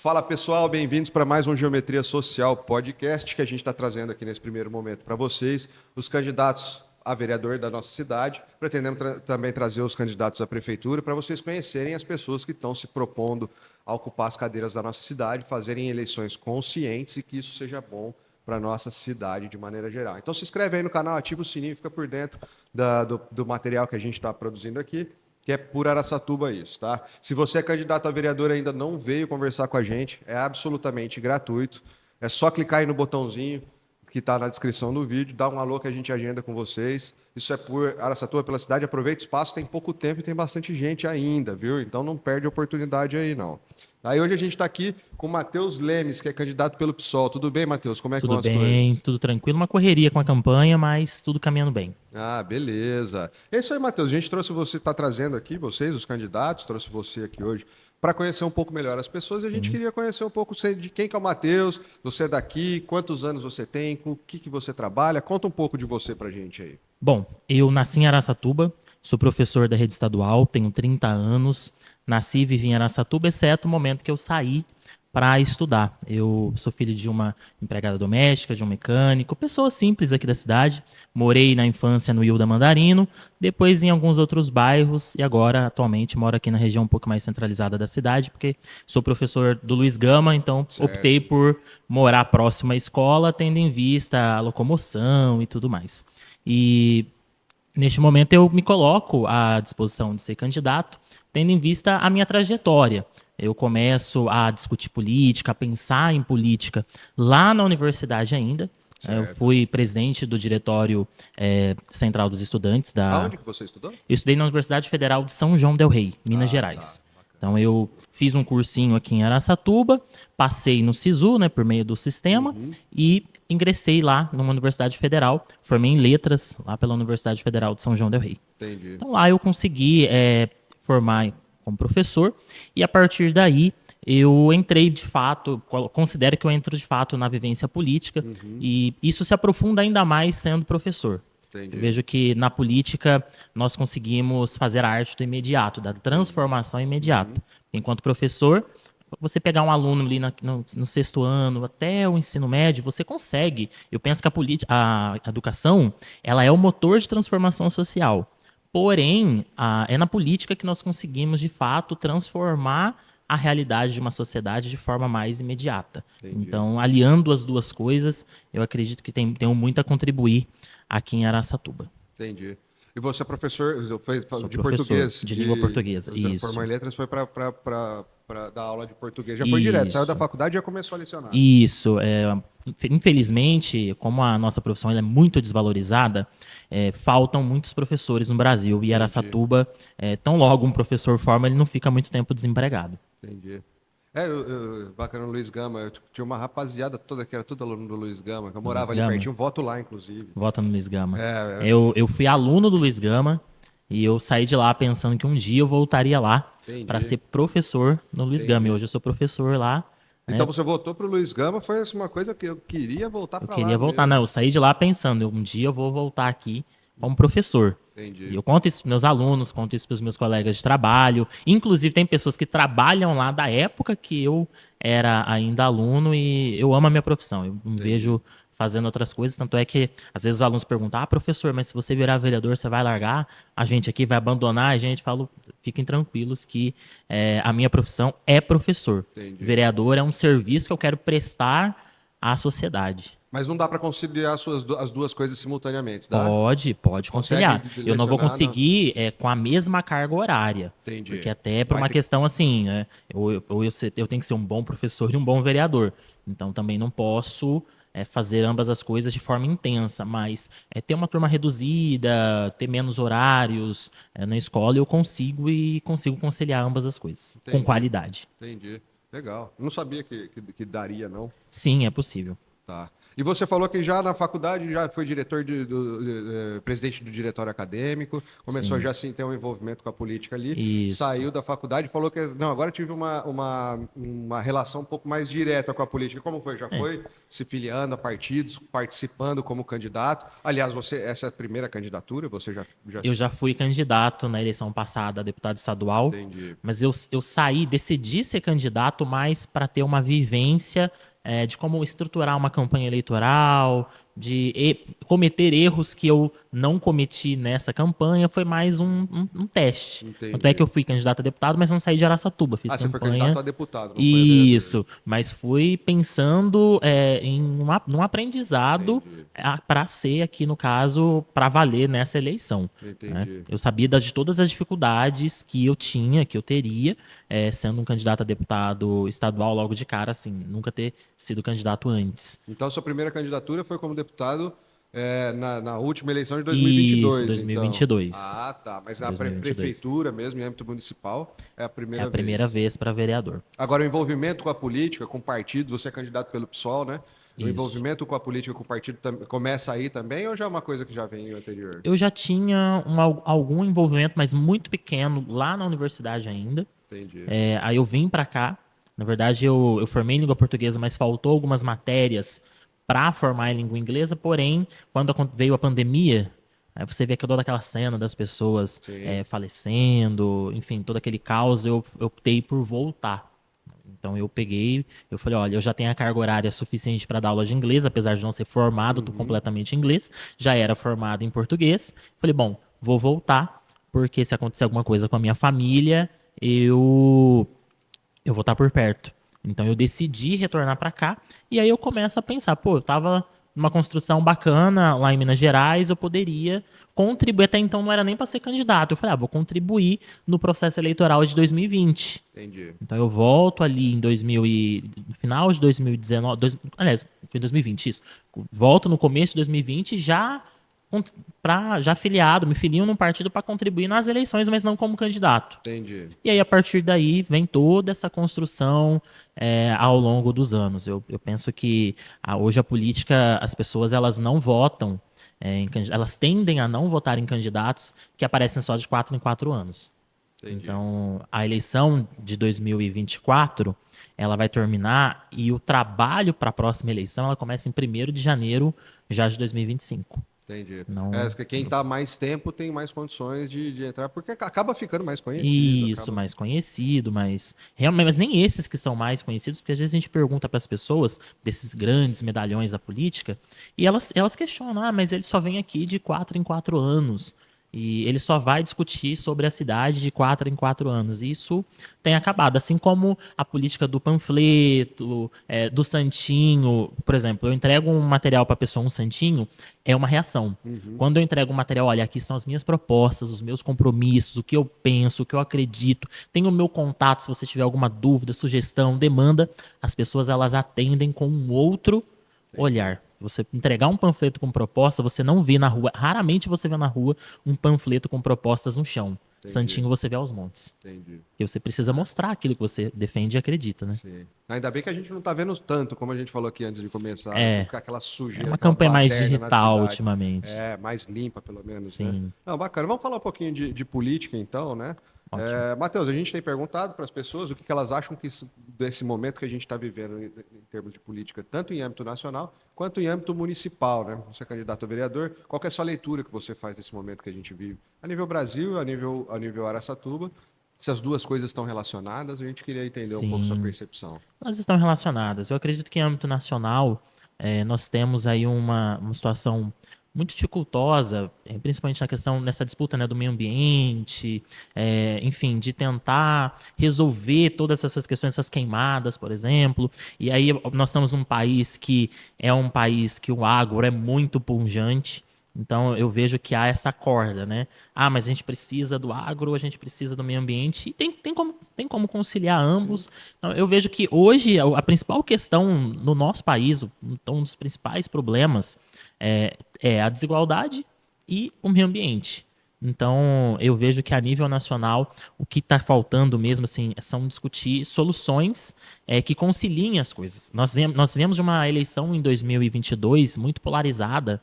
Fala pessoal, bem-vindos para mais um Geometria Social podcast que a gente está trazendo aqui nesse primeiro momento para vocês, os candidatos a vereador da nossa cidade. Pretendemos também trazer os candidatos à prefeitura para vocês conhecerem as pessoas que estão se propondo a ocupar as cadeiras da nossa cidade, fazerem eleições conscientes e que isso seja bom para a nossa cidade de maneira geral. Então se inscreve aí no canal, ativa o sininho, fica por dentro do material que a gente está produzindo aqui, que é por Araçatuba isso, tá? Se você é candidato a vereador e ainda não veio conversar com a gente, é absolutamente gratuito. É só clicar aí no botãozinho que está na descrição do vídeo, dá um alô que a gente agenda com vocês. Isso é por Araçatuba, pela cidade. Aproveita o espaço, tem pouco tempo e tem bastante gente ainda, viu? Então não perde a oportunidade aí, não. Aí hoje a gente está aqui com o Matheus Lemes, que é candidato pelo PSOL. Tudo bem, Matheus? Como é que vão Tudo as bem, coisas? tudo tranquilo. Uma correria com a campanha, mas tudo caminhando bem. Ah, beleza. É isso aí, Matheus. A gente trouxe você, está trazendo aqui vocês, os candidatos, trouxe você aqui hoje para conhecer um pouco melhor as pessoas. E a gente Sim. queria conhecer um pouco de quem que é o Matheus, você é daqui, quantos anos você tem, com o que você trabalha. Conta um pouco de você para a gente aí. Bom, eu nasci em Araçatuba, sou professor da rede estadual, tenho 30 anos, nasci e vivi em Araçatuba, exceto o momento que eu saí para estudar. Eu sou filho de uma empregada doméstica, de um mecânico, pessoa simples aqui da cidade. Morei na infância no Ilda Mandarino, depois em alguns outros bairros e agora, atualmente, moro aqui na região um pouco mais centralizada da cidade, porque sou professor do Luiz Gama, então optei Certo. por morar próximo à escola, tendo em vista a locomoção e tudo mais. E neste momento eu me coloco à disposição de ser candidato, tendo em vista a minha trajetória. Eu começo a discutir política, a pensar em política lá na universidade ainda. Eu Certo. fui presidente do diretório central dos estudantes da. Aonde que você estudou? Eu estudei na Universidade Federal de São João del Rei, Minas Ah, tá. Gerais. Bacana. Então eu fiz um cursinho aqui em Araçatuba, passei no SISU, né, por meio do sistema, e ingressei lá numa universidade federal, formei em letras lá pela Universidade Federal de São João del Rei. Entendi. Então lá eu consegui formar como professor e a partir daí eu entrei de fato, considero que eu entro de fato na vivência política e isso se aprofunda ainda mais sendo professor. Eu Entendi. vejo que na política nós conseguimos fazer a arte do imediato, da transformação imediata. Enquanto professor, você pegar um aluno ali no sexto ano até o ensino médio, você consegue. Eu penso que a educação ela é o motor de transformação social. Porém, é na política que nós conseguimos, de fato, transformar a realidade de uma sociedade de forma mais imediata. Entendi. Então, aliando as duas coisas, eu acredito que tenho muito a contribuir aqui em Araçatuba. Entendi. E você é professor Sou de professor português, de língua portuguesa. você formou em Isso. letras, foi para dar aula de português. Já foi direto, saiu da Isso. faculdade e já começou a lecionar. Isso. Infelizmente, como a nossa profissão ela é muito desvalorizada, faltam muitos professores no Brasil. E Entendi, Araçatuba, tão logo um professor forma, ele não fica muito tempo desempregado. entendi. Bacana no Luiz Gama, eu tinha uma rapaziada toda que era tudo aluno do Luiz Gama, que eu No Luiz morava ali Gama, pertinho, voto lá, inclusive. vota no Luiz Gama. É, Eu fui aluno do Luiz Gama e eu saí de lá pensando que um dia eu voltaria lá para entendi, ser professor no Luiz Gama. E entendi. hoje eu sou professor lá, Então né? você votou pro Luiz Gama, foi assim, uma coisa que eu queria voltar Eu para lá queria voltar, mesmo. não. Eu saí de lá pensando, um dia eu vou voltar aqui como professor. E Entendi. eu conto isso para meus alunos, conto isso para os meus colegas de trabalho. Inclusive, tem pessoas que trabalham lá da época que eu era ainda aluno e eu amo a minha profissão. Eu não Entendi. vejo fazendo outras coisas. Tanto é que, às vezes, os alunos perguntam: ah, professor, mas se você virar vereador, você vai largar a gente aqui, vai abandonar? A gente fala: fiquem tranquilos que a minha profissão é professor. Entendi. Vereador é um serviço que eu quero prestar à sociedade. Mas não dá para conciliar as duas coisas simultaneamente, dá? Pode Consegue conciliar. Eu não vou lecionar? Não. conseguir com a mesma carga horária. Porque Entendi. até por Vai uma ter. questão assim, né? Eu tenho que ser um bom professor e um bom vereador. Então também não posso fazer ambas as coisas de forma intensa. Mas ter uma turma reduzida, ter menos horários na escola, eu consigo e consigo conciliar ambas as coisas com Entendi. qualidade. Entendi. Legal. Eu não sabia que daria, não. Sim, é possível. Tá. E você falou que já na faculdade já foi diretor presidente do diretório acadêmico, começou Sim, já assim ter um envolvimento com a política ali, isso. saiu da faculdade e falou que não, agora eu tive uma relação um pouco mais direta com a política. Como foi? Já É, foi se filiando a partidos, participando como candidato? Aliás, essa é a primeira candidatura, você já eu já fui candidato na eleição passada a deputado estadual, entende? mas eu saí, decidi ser candidato mais para ter uma vivência de como estruturar uma campanha eleitoral, cometer erros que eu não cometi nessa campanha, foi mais um teste. Tanto é que Entendi. eu fui candidato a deputado, mas não saí de Araçatuba, fiz Ah, você foi candidato campanha. a deputado, não foi a vereador. Isso, mas fui pensando num aprendizado Entendi, para ser aqui, no caso, para valer nessa eleição. Né? entendi. Eu sabia de todas as dificuldades que eu tinha, que eu teria, sendo um candidato a deputado estadual logo de cara, assim, nunca ter sido candidato antes. Então, sua primeira candidatura foi como deputado na última eleição de Isso, 2022, então. 2022. Ah, tá. Mas na 2022. prefeitura mesmo, em âmbito municipal, é a É a primeira primeira vez. vez para vereador. Agora, o envolvimento com a política, com partidos, você é candidato pelo PSOL, né? O Isso. envolvimento com a política, com o partido, começa aí também ou já é uma coisa que já vem anterior? Eu já tinha algum envolvimento, mas muito pequeno, lá na universidade ainda. Entendi. Aí eu vim para cá. Na verdade, eu formei em língua portuguesa, mas faltou algumas matérias para formar em língua inglesa. Porém, quando veio a pandemia, aí você vê que toda aquela cena das pessoas Sim. falecendo, enfim, todo aquele caos, eu optei por voltar. Então eu peguei, eu falei, olha, eu já tenho a carga horária suficiente para dar aula de inglês, apesar de não ser formado Uhum. completamente em inglês, já era formado em português. Falei, bom, vou voltar, porque se acontecer alguma coisa com a minha família, eu vou estar por perto. Então eu decidi retornar para cá e aí eu começo a pensar, pô, eu tava numa construção bacana lá em Minas Gerais, eu poderia contribuir, até então não era nem para ser candidato. Eu falei, vou contribuir no processo eleitoral de 2020. Entendi. Então eu volto ali em 2000 no final de 2019, aliás, foi em 2020 isso. Volto no começo de 2020 já afiliado, me filio num partido para contribuir nas eleições, mas não como candidato. Entendi. E aí, a partir daí, vem toda essa construção ao longo dos anos. Eu penso que hoje a política, as pessoas elas não votam, elas tendem a não votar em candidatos que aparecem só de 4 em 4 anos. Entendi. Então, a eleição de 2024, ela vai terminar e o trabalho para a próxima eleição, ela começa em 1º de janeiro já de 2025. Entendi. Não, Que quem está mais tempo tem mais condições de entrar, porque acaba ficando mais conhecido, isso, acaba. mais conhecido, realmente, mas nem esses que são mais conhecidos, porque às vezes a gente pergunta para as pessoas desses grandes medalhões da política e elas questionam, mas ele só vem aqui de 4 em 4 anos e ele só vai discutir sobre a cidade de 4 em 4 anos. E isso tem acabado, assim como a política do panfleto, do santinho, por exemplo, eu entrego um material para a pessoa, um santinho, é uma reação. Uhum. Quando eu entrego um material, olha, aqui estão as minhas propostas, os meus compromissos, o que eu penso, o que eu acredito, tem o meu contato, se você tiver alguma dúvida, sugestão, demanda, as pessoas elas atendem com um outro Entendi. olhar. Você entregar um panfleto com proposta, você não vê na rua, raramente você vê na rua um panfleto com propostas no chão. Entendi. Santinho você vê aos montes. Entendi. Porque você precisa mostrar aquilo que você defende e acredita, né? Sim. Ainda bem que a gente não está vendo tanto, como a gente falou aqui antes de começar, né? É, Com aquela é sujeira, uma aquela campanha mais baderna na digital cidade. ultimamente. É, mais limpa, pelo menos, né? Sim, Não, bacana. Vamos falar um pouquinho de política, então, né? ótimo. Matheus, a gente tem perguntado para as pessoas o que elas acham desse momento que a gente está vivendo em termos de política, tanto em âmbito nacional quanto em âmbito municipal, né? Você é candidato a vereador. Qual que é a sua leitura que você faz desse momento que a gente vive? A nível Brasil, a nível Araçatuba. Se as duas coisas estão relacionadas, a gente queria entender um pouco sua Sim. percepção. Elas estão relacionadas. Eu acredito que em âmbito nacional, nós temos aí uma situação muito dificultosa, principalmente na questão, nessa disputa, né, do meio ambiente, enfim, de tentar resolver todas essas questões, essas queimadas, por exemplo. E aí nós estamos num país que é um país que o agro é muito pungente. Então eu vejo que há essa corda, né? Mas a gente precisa do agro, a gente precisa do meio ambiente, e tem como conciliar Sim, ambos. Então, eu vejo que hoje a principal questão no nosso país, um dos principais problemas é a desigualdade e o meio ambiente. Então, eu vejo que a nível nacional, o que está faltando mesmo, assim, são discutir soluções que conciliem as coisas. Nós viemos de uma eleição em 2022 muito polarizada,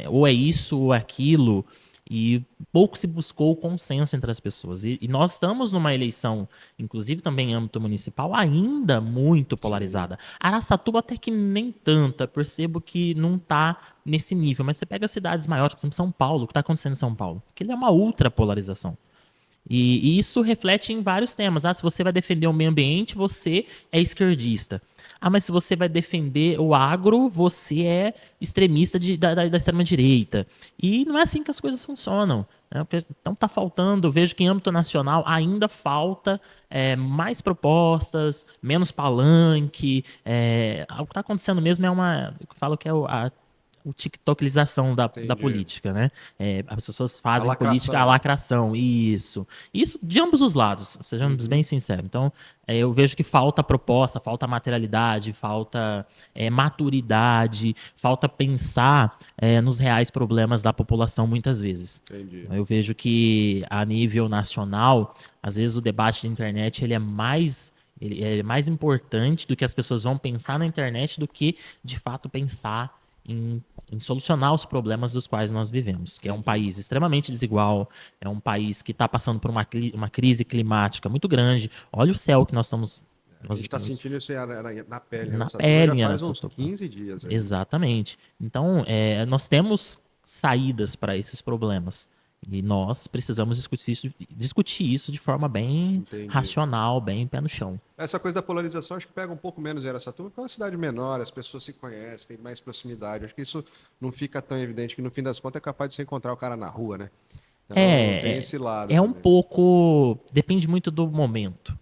ou é isso ou é aquilo, e pouco se buscou o consenso entre as pessoas. E nós estamos numa eleição, inclusive também em âmbito municipal, ainda muito Sim, polarizada. Araçatuba até que nem tanto, eu percebo que não está nesse nível, mas você pega cidades maiores, por exemplo, São Paulo, o que está acontecendo em São Paulo? Que ele é uma ultra polarização. E isso reflete em vários temas. Ah, se você vai defender o meio ambiente, você é esquerdista. Ah, mas se você vai defender o agro, você é extremista da extrema-direita. E não é assim que as coisas funcionam. Né? Então tá faltando, vejo que em âmbito nacional ainda falta mais propostas, menos palanque. O que está acontecendo mesmo é eu falo que é o tiktokilização da entendi. política, né? As pessoas A fazem política à lacração. lacração, isso. Isso de ambos os lados, sejamos bem Uhum. sinceros. Então, eu vejo que falta proposta, falta materialidade, falta maturidade, falta pensar nos reais problemas da população muitas vezes. Entendi. Eu vejo que a nível nacional, às vezes o debate de internet ele é mais importante do que as pessoas vão pensar na internet do que de fato pensar em solucionar os problemas dos quais nós vivemos, que é um Entendi. país extremamente desigual, é um país que está passando por uma crise climática muito grande. Olha o céu que A nós gente está estamos sentindo isso na pele, né? na Araçatuba já pele em faz uns Araçatuba. 15 dias aí. Exatamente. Então, nós temos saídas para esses problemas. E nós precisamos discutir isso de forma bem Entendi. racional, bem pé no chão. Essa coisa da polarização acho que pega um pouco menos em Araçatuba, porque é uma cidade menor, as pessoas se conhecem, tem mais proximidade. Acho que isso não fica tão evidente que no fim das contas é capaz de você encontrar o cara na rua, né? Então tem É, é, esse lado é um também. pouco. Depende muito do momento.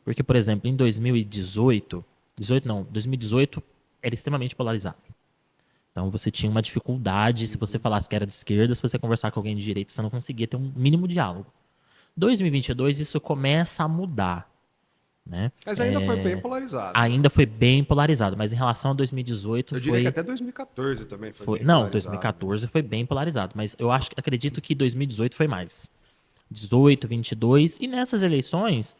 Porque, por exemplo, em 2018. 2018 era extremamente polarizado. Então você tinha uma dificuldade se você falasse que era de esquerda, se você conversar com alguém de direita, você não conseguia ter um mínimo diálogo. 2022 isso começa a mudar, né? Mas ainda foi bem polarizado, né? Ainda foi bem polarizado, mas em relação a 2018 Eu diria que foi até 2014 também foi bem não, polarizado, né? 2014 foi bem polarizado, mas acredito que 2018 foi mais. 18, 22 e nessas eleições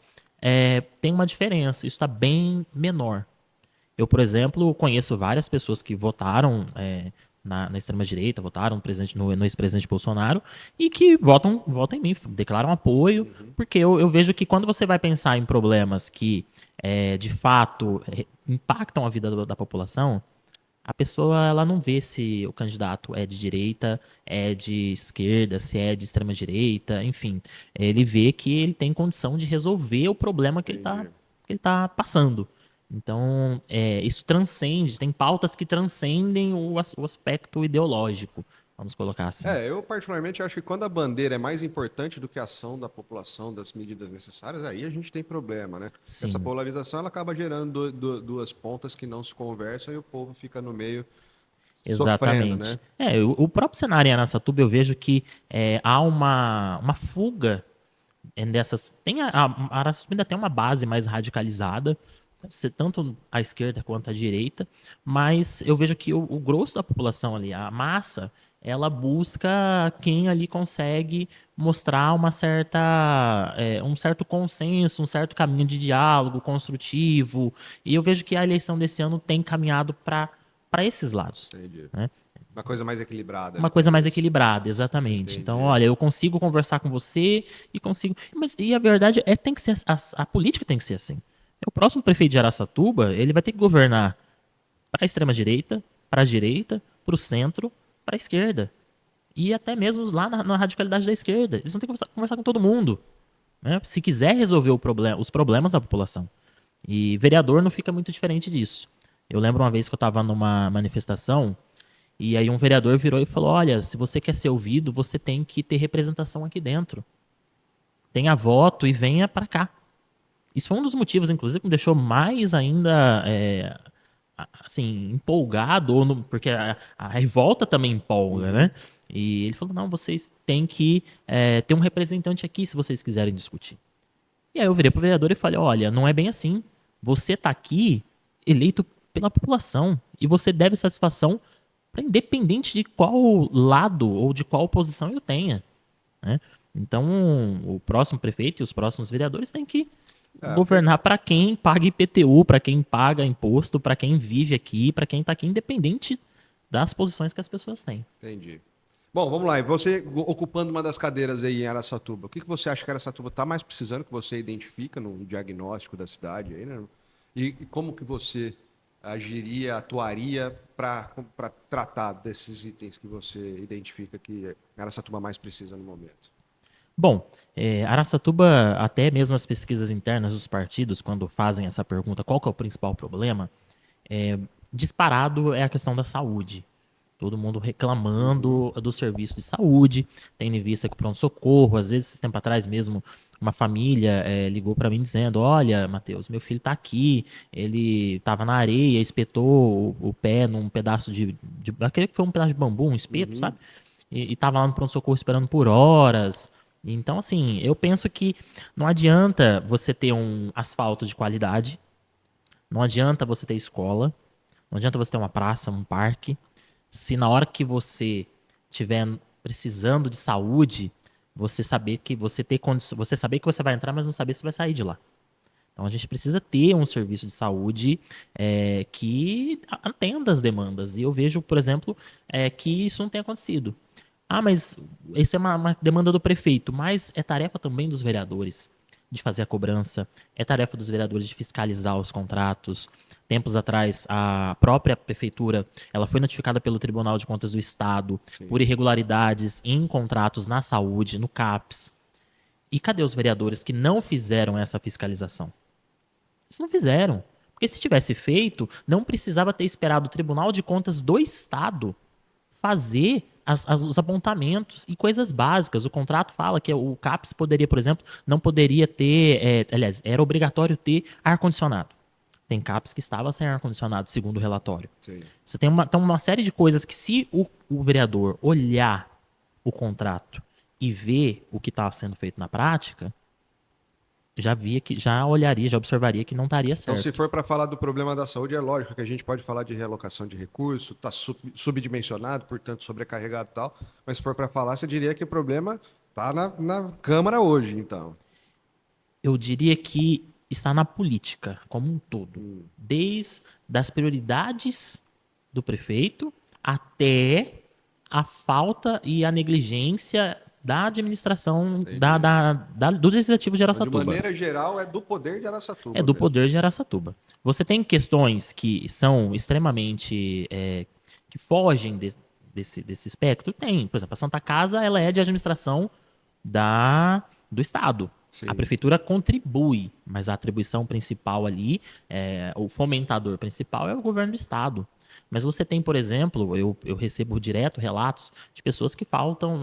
tem uma diferença, isso está bem menor. Eu, por exemplo, conheço várias pessoas que votaram na extrema-direita, votaram no ex-presidente Bolsonaro e que votam em mim, declaram apoio, porque eu vejo que quando você vai pensar em problemas que, de fato, impactam a vida da população, a pessoa ela não vê se o candidato é de direita, é de esquerda, se é de extrema-direita, enfim. Ele vê que ele tem condição de resolver o problema Entendi. que ele tá passando. Então, isso transcende, tem pautas que transcendem o aspecto ideológico, vamos colocar assim. É, eu particularmente acho que quando a bandeira é mais importante do que a ação da população, das medidas necessárias, aí a gente tem problema, né? Essa Sim, polarização ela acaba gerando duas pontas que não se conversam e o povo fica no meio sofrendo, exatamente. né? O próprio cenário em Araçatuba, eu vejo que há uma fuga dessas. A Araçatuba ainda tem uma base mais radicalizada, tanto à esquerda quanto à direita, mas eu vejo que o grosso da população ali, a massa, ela busca quem ali consegue mostrar um certo consenso, um certo caminho de diálogo construtivo. E eu vejo que a eleição desse ano tem caminhado para esses lados. Entendi. Né? Uma coisa mais equilibrada Uma ali, coisa mais talvez. equilibrada, exatamente. Então, Entendi. olha, eu consigo conversar com você e consigo. E a verdade tem que ser. A política tem que ser assim. O próximo prefeito de Araçatuba, ele vai ter que governar para a extrema-direita, para a direita, para o centro, para a esquerda. E até mesmo lá na radicalidade da esquerda. Eles vão ter que conversar com todo mundo. Né? Se quiser resolver os problemas da população. E vereador não fica muito diferente disso. Eu lembro uma vez que eu estava numa manifestação e aí um vereador virou e falou: Olha, se você quer ser ouvido, você tem que ter representação aqui dentro. Tenha voto e venha para cá. Isso foi um dos motivos, inclusive, que me deixou mais ainda assim, empolgado, porque a revolta também empolga, né? Uhum. E ele falou: Não, vocês têm que ter um representante aqui se vocês quiserem discutir. E aí eu virei pro vereador e falei: Olha, não é bem assim. Você tá aqui eleito pela população e você deve satisfação independente de qual lado ou de qual posição eu tenha. né? Então, o próximo prefeito e os próximos vereadores têm que governar para quem paga IPTU, para quem paga imposto, para quem vive aqui, para quem está aqui, independente das posições que as pessoas têm. Entendi. Bom, vamos lá. E você ocupando uma das cadeiras aí em Araçatuba, o que você acha que Araçatuba está mais precisando, que você identifica no diagnóstico da cidade aí, né? E como que você agiria, atuaria para tratar desses itens que você identifica que Araçatuba mais precisa no momento? Bom, Araçatuba, até mesmo as pesquisas internas dos partidos, quando fazem essa pergunta, qual que é o principal problema? É, disparado é a questão da saúde. Todo mundo reclamando do serviço de saúde, tendo em vista que o pronto-socorro, às vezes, esse tempo atrás mesmo, uma família ligou para mim dizendo: Olha, Matheus, meu filho tá aqui, ele tava na areia, espetou o pé num pedaço aquele que foi um pedaço de bambu, um espeto, sabe? E tava lá no pronto-socorro esperando por horas. Então, assim, eu penso que não adianta você ter um asfalto de qualidade, não adianta você ter escola, não adianta você ter uma praça, um parque, se na hora que você estiver precisando de saúde, você saber que você ter condições, você saber que você vai entrar, mas não saber se vai sair de lá. Então a gente precisa ter um serviço de saúde que atenda as demandas. E eu vejo, por exemplo, que isso não tem acontecido. Ah, mas isso é uma demanda do prefeito, mas é tarefa também dos vereadores de fazer a cobrança, é tarefa dos vereadores de fiscalizar os contratos. Tempos atrás, a própria prefeitura, ela foi notificada pelo Tribunal de Contas do Estado por irregularidades em contratos na saúde, no CAPS. E cadê os vereadores que não fizeram essa fiscalização? Eles não fizeram. Porque se tivesse feito, não precisava ter esperado o Tribunal de Contas do Estado fazer os apontamentos e coisas básicas. O contrato fala que o CAPS poderia, por exemplo, não poderia ter, aliás, era obrigatório ter ar-condicionado. Tem CAPS que estava sem ar-condicionado, segundo o relatório. Sim. Você tem então uma série de coisas que, se o vereador olhar o contrato e ver o que está sendo feito na prática, já olharia, já observaria que não estaria Então, se certo. for para falar do problema da saúde, é lógico que a gente pode falar de realocação de recursos, está subdimensionado, portanto sobrecarregado e tal, mas se for para falar, você diria que o problema está na Câmara hoje, então. Eu diria que está na política como um todo. Desde as prioridades do prefeito até a falta e a negligência da administração do Legislativo de Então, de Araçatuba. maneira geral, é do poder de É Araçatuba do mesmo. poder de Araçatuba. Você tem questões que são extremamente que fogem desse espectro? Tem. Por exemplo, a Santa Casa ela é de administração do Estado. Sim. A prefeitura contribui, mas a atribuição principal ali, o fomentador principal é o governo do Estado. Mas você tem, por exemplo, eu recebo direto relatos de pessoas que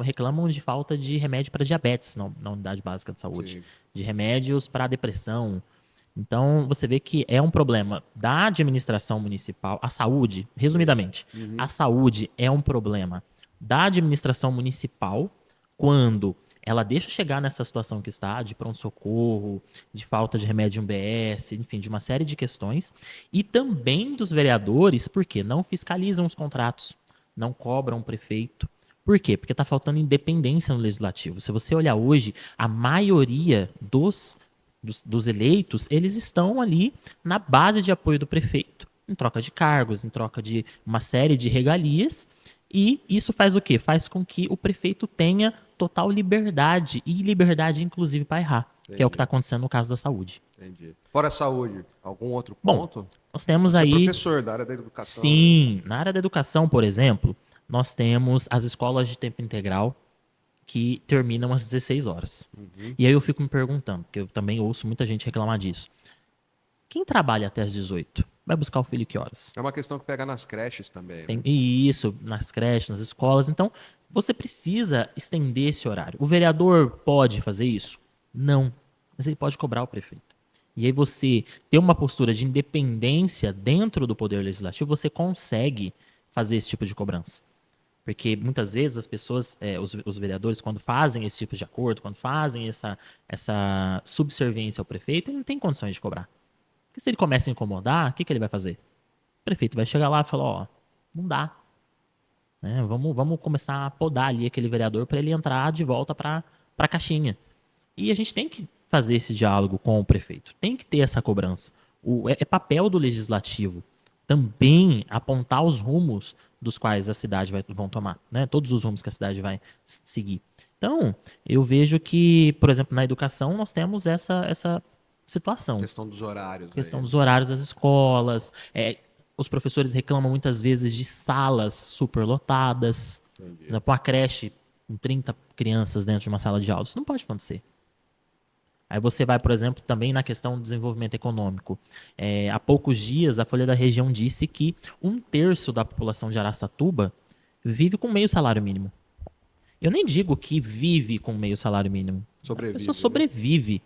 reclamam de falta de remédio para diabetes na unidade básica de saúde, Sim. de remédios para depressão. Então, você vê que é um problema da administração municipal. A saúde, resumidamente, a saúde é um problema da administração municipal quando ela deixa chegar nessa situação que está, de pronto-socorro, de falta de remédio em UBS, enfim, de uma série de questões, e também dos vereadores, porque não fiscalizam os contratos, não cobram o prefeito. Por quê? Porque está faltando independência no legislativo. Se você olhar hoje, a maioria dos eleitos, eles estão ali na base de apoio do prefeito, em troca de cargos, em troca de uma série de regalias, e isso faz o quê? Faz com que o prefeito tenha total liberdade, e liberdade inclusive para errar, que é o que está acontecendo no caso da saúde. Entendi. Fora a saúde, algum outro Bom, ponto? nós temos Você é aí, professor da área da educação, né? sim, na área da educação, por exemplo, nós temos as escolas de tempo integral, que terminam às 16 horas. E aí eu fico me perguntando, porque eu também ouço muita gente reclamar disso. Quem trabalha até às 18? Vai buscar o filho que horas? É uma questão que pega nas creches também, Tem né? isso, nas creches, nas escolas. Então, você precisa estender esse horário. O vereador pode fazer isso? Não. Mas ele pode cobrar o prefeito. E aí você ter uma postura de independência dentro do poder legislativo, você consegue fazer esse tipo de cobrança. Porque muitas vezes as pessoas, os vereadores, quando fazem esse tipo de acordo, quando fazem essa subserviência ao prefeito, ele não tem condições de cobrar. Porque se ele começa a incomodar, o que ele vai fazer? O prefeito vai chegar lá e falar, ó, não dá. né? Vamos começar a podar ali aquele vereador para ele entrar de volta para a caixinha. E a gente tem que fazer esse diálogo com o prefeito, tem que ter essa cobrança. É papel do legislativo também apontar os rumos dos quais a cidade vão tomar, né? Todos os rumos que a cidade vai seguir. Então, eu vejo que, por exemplo, na educação nós temos essa situação. Questão dos horários. Questão Aí. dos horários das escolas. Os professores reclamam muitas vezes de salas superlotadas. Entendi. Por exemplo, uma creche com 30 crianças dentro de uma sala de aula. Isso não pode acontecer. Aí você vai, por exemplo, também na questão do desenvolvimento econômico. Há poucos dias, a Folha da Região disse que 1/3 da população de Araçatuba vive com meio salário mínimo. Eu nem digo que vive com meio salário mínimo. Sobrevive, A pessoa né? sobrevive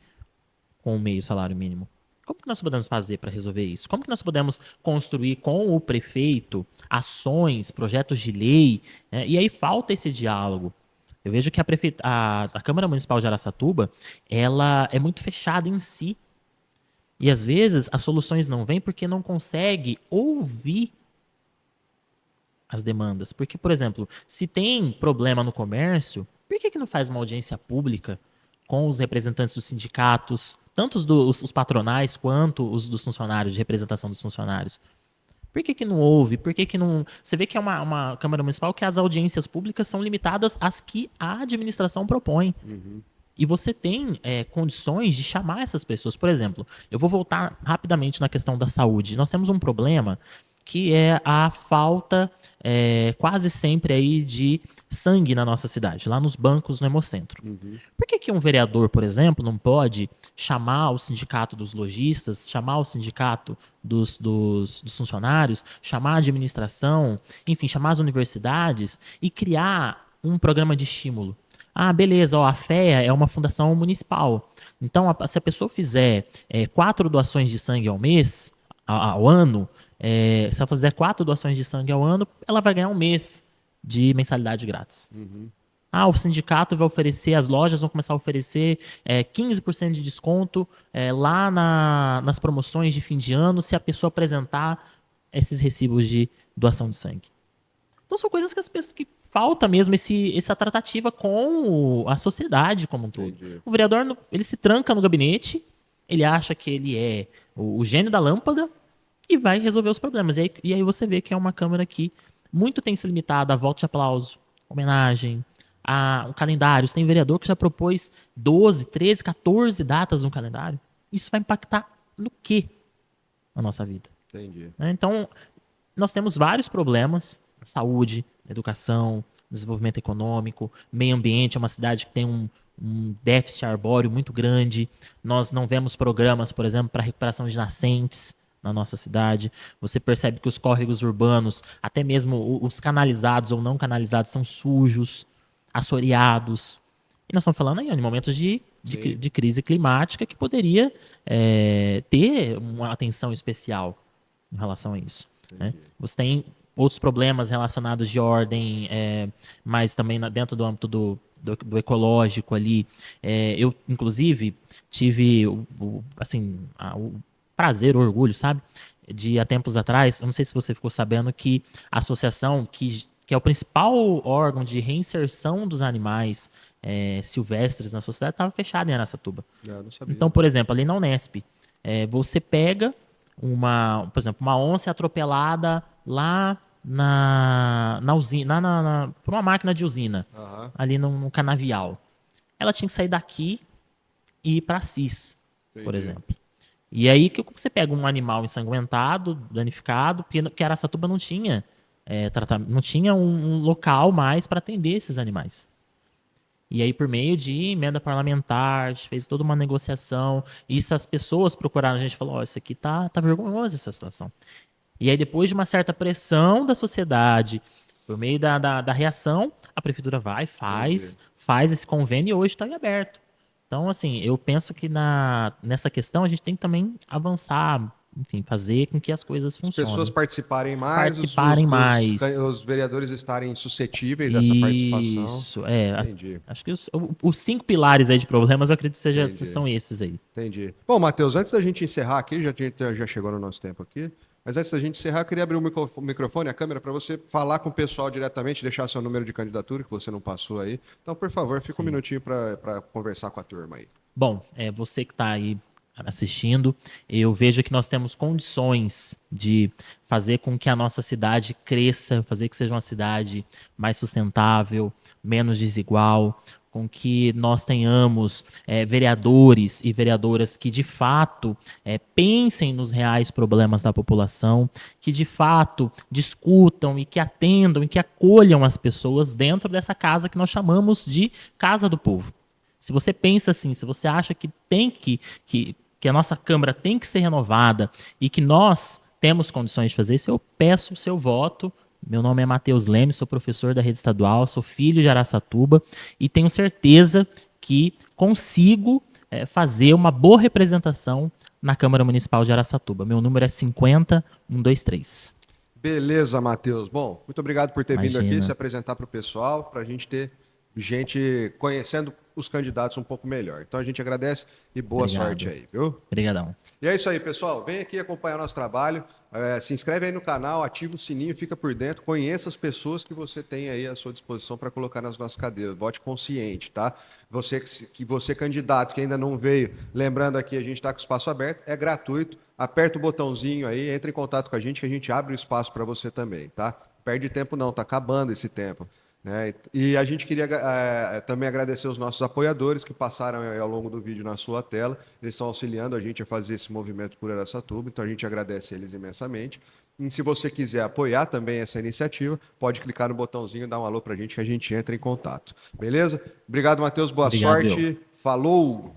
com o meio salário mínimo. Como que nós podemos fazer para resolver isso? Como que nós podemos construir com o prefeito ações, projetos de lei, né? E aí falta esse diálogo. Eu vejo que a Câmara Municipal de Araçatuba, ela é muito fechada em si. E às vezes as soluções não vêm porque não consegue ouvir as demandas. Porque, por exemplo, se tem problema no comércio, por que não faz uma audiência pública com os representantes dos sindicatos, tanto os patronais quanto os dos funcionários, de representação dos funcionários? Por que não houve? Por que não. Você vê que é uma Câmara Municipal que as audiências públicas são limitadas às que a administração propõe. E você tem condições de chamar essas pessoas. Por exemplo, eu vou voltar rapidamente na questão da saúde. Nós temos um problema que é a falta quase sempre aí de sangue na nossa cidade, lá nos bancos no Hemocentro. Por que um vereador, por exemplo, não pode chamar o sindicato dos lojistas, chamar o sindicato dos funcionários, chamar a administração, enfim, chamar as universidades e criar um programa de estímulo? Ah, beleza, ó, a FEA é uma fundação municipal. Então, se a pessoa fizer 4 doações de sangue ao mês, ao ano, se ela fizer 4 doações de sangue ao ano, ela vai ganhar um mês de mensalidade grátis. Ah, o sindicato vai oferecer, as lojas vão começar a oferecer 15% de desconto lá nas promoções de fim de ano se a pessoa apresentar esses recibos de doação de sangue. Então são coisas que as pessoas que falta mesmo essa tratativa com a sociedade como um todo. Entendi. O vereador, ele se tranca no gabinete, ele acha que ele é o gênio da lâmpada e vai resolver os problemas. E aí você vê que é uma Câmara que muito tem se limitado a voto de aplauso, homenagem, a um calendário. Você tem vereador que já propôs 12, 13, 14 datas no calendário. Isso vai impactar no quê na nossa vida? Entendi. Então, nós temos vários problemas na saúde, na educação, no desenvolvimento econômico, meio ambiente. É uma cidade que tem um déficit arbóreo muito grande. Nós não vemos programas, por exemplo, para recuperação de nascentes na nossa cidade. Você percebe que os córregos urbanos, até mesmo os canalizados ou não canalizados, são sujos, assoreados. E nós estamos falando aí de momentos de crise climática que poderia ter uma atenção especial em relação a isso. Né? Você tem outros problemas relacionados de ordem, mas também dentro do âmbito do ecológico ali. Eu, inclusive, tive o prazer, o orgulho, sabe? De há tempos atrás, eu não sei se você ficou sabendo que a associação, que é o principal órgão de reinserção dos animais silvestres na sociedade, estava fechada em Araçatuba. Não sabia. Então, por exemplo, ali na Unesp, você pega por exemplo, uma onça atropelada lá na usina, por uma máquina de usina, ali no canavial. Ela tinha que sair daqui e ir para Assis, por exemplo. E aí que você pega um animal ensanguentado, danificado, porque Araçatuba não tinha não tinha um local mais para atender esses animais. E aí, por meio de emenda parlamentar, a gente fez toda uma negociação. E isso as pessoas procuraram a gente e falaram: isso aqui tá vergonhoso, essa situação. E aí, depois de uma certa pressão da sociedade, por meio da reação, a prefeitura faz esse convênio e hoje está aberto. Então, assim, eu penso que nessa questão a gente tem que também avançar, enfim, fazer com que as coisas funcionem. As pessoas participarem mais, os vereadores estarem suscetíveis a essa participação. Isso, acho que os 5 pilares aí de problemas, eu acredito que são esses aí. Entendi. Bom, Matheus, antes da gente encerrar aqui, já chegou no nosso tempo aqui, Mas antes da gente encerrar, eu queria abrir o microfone, a câmera, para você falar com o pessoal diretamente, deixar seu número de candidatura, que você não passou aí. Então, por favor, fica um Sim. minutinho para conversar com a turma aí. Bom, você que está aí assistindo, eu vejo que nós temos condições de fazer com que a nossa cidade cresça, fazer que seja uma cidade mais sustentável, menos desigual, com que nós tenhamos vereadores e vereadoras que de fato pensem nos reais problemas da população, que de fato discutam e que atendam e que acolham as pessoas dentro dessa casa que nós chamamos de Casa do Povo. Se você pensa assim, se você acha que tem que a nossa Câmara tem que ser renovada e que nós temos condições de fazer isso, eu peço o seu voto. Meu nome é Matheus Leme, sou professor da rede estadual, sou filho de Araçatuba e tenho certeza que consigo fazer uma boa representação na Câmara Municipal de Araçatuba. Meu número é 50123. Beleza, Matheus. Bom, muito obrigado por ter vindo aqui Imagina. se apresentar para o pessoal, para a gente ter gente conhecendo os candidatos um pouco melhor. Então a gente agradece e boa Obrigado. sorte aí, viu? Obrigadão. E é isso aí, pessoal. Vem aqui acompanhar nosso trabalho. Se inscreve aí no canal, ativa o sininho, fica por dentro. Conheça as pessoas que você tem aí à sua disposição para colocar nas nossas cadeiras. Vote consciente, tá? Você, candidato, que ainda não veio, lembrando aqui, a gente está com o espaço aberto, é gratuito. Aperta o botãozinho aí, entre em contato com a gente que a gente abre o espaço para você também, tá? Perde tempo não, tá acabando esse tempo. Né? E a gente queria também agradecer os nossos apoiadores que passaram ao longo do vídeo na sua tela. Eles estão auxiliando a gente a fazer esse movimento por Araçatuba, então a gente agradece eles imensamente. E se você quiser apoiar também essa iniciativa, pode clicar no botãozinho e dar um alô para a gente que a gente entra em contato. Beleza? Obrigado, Matheus. Boa Obrigado, sorte. Falou!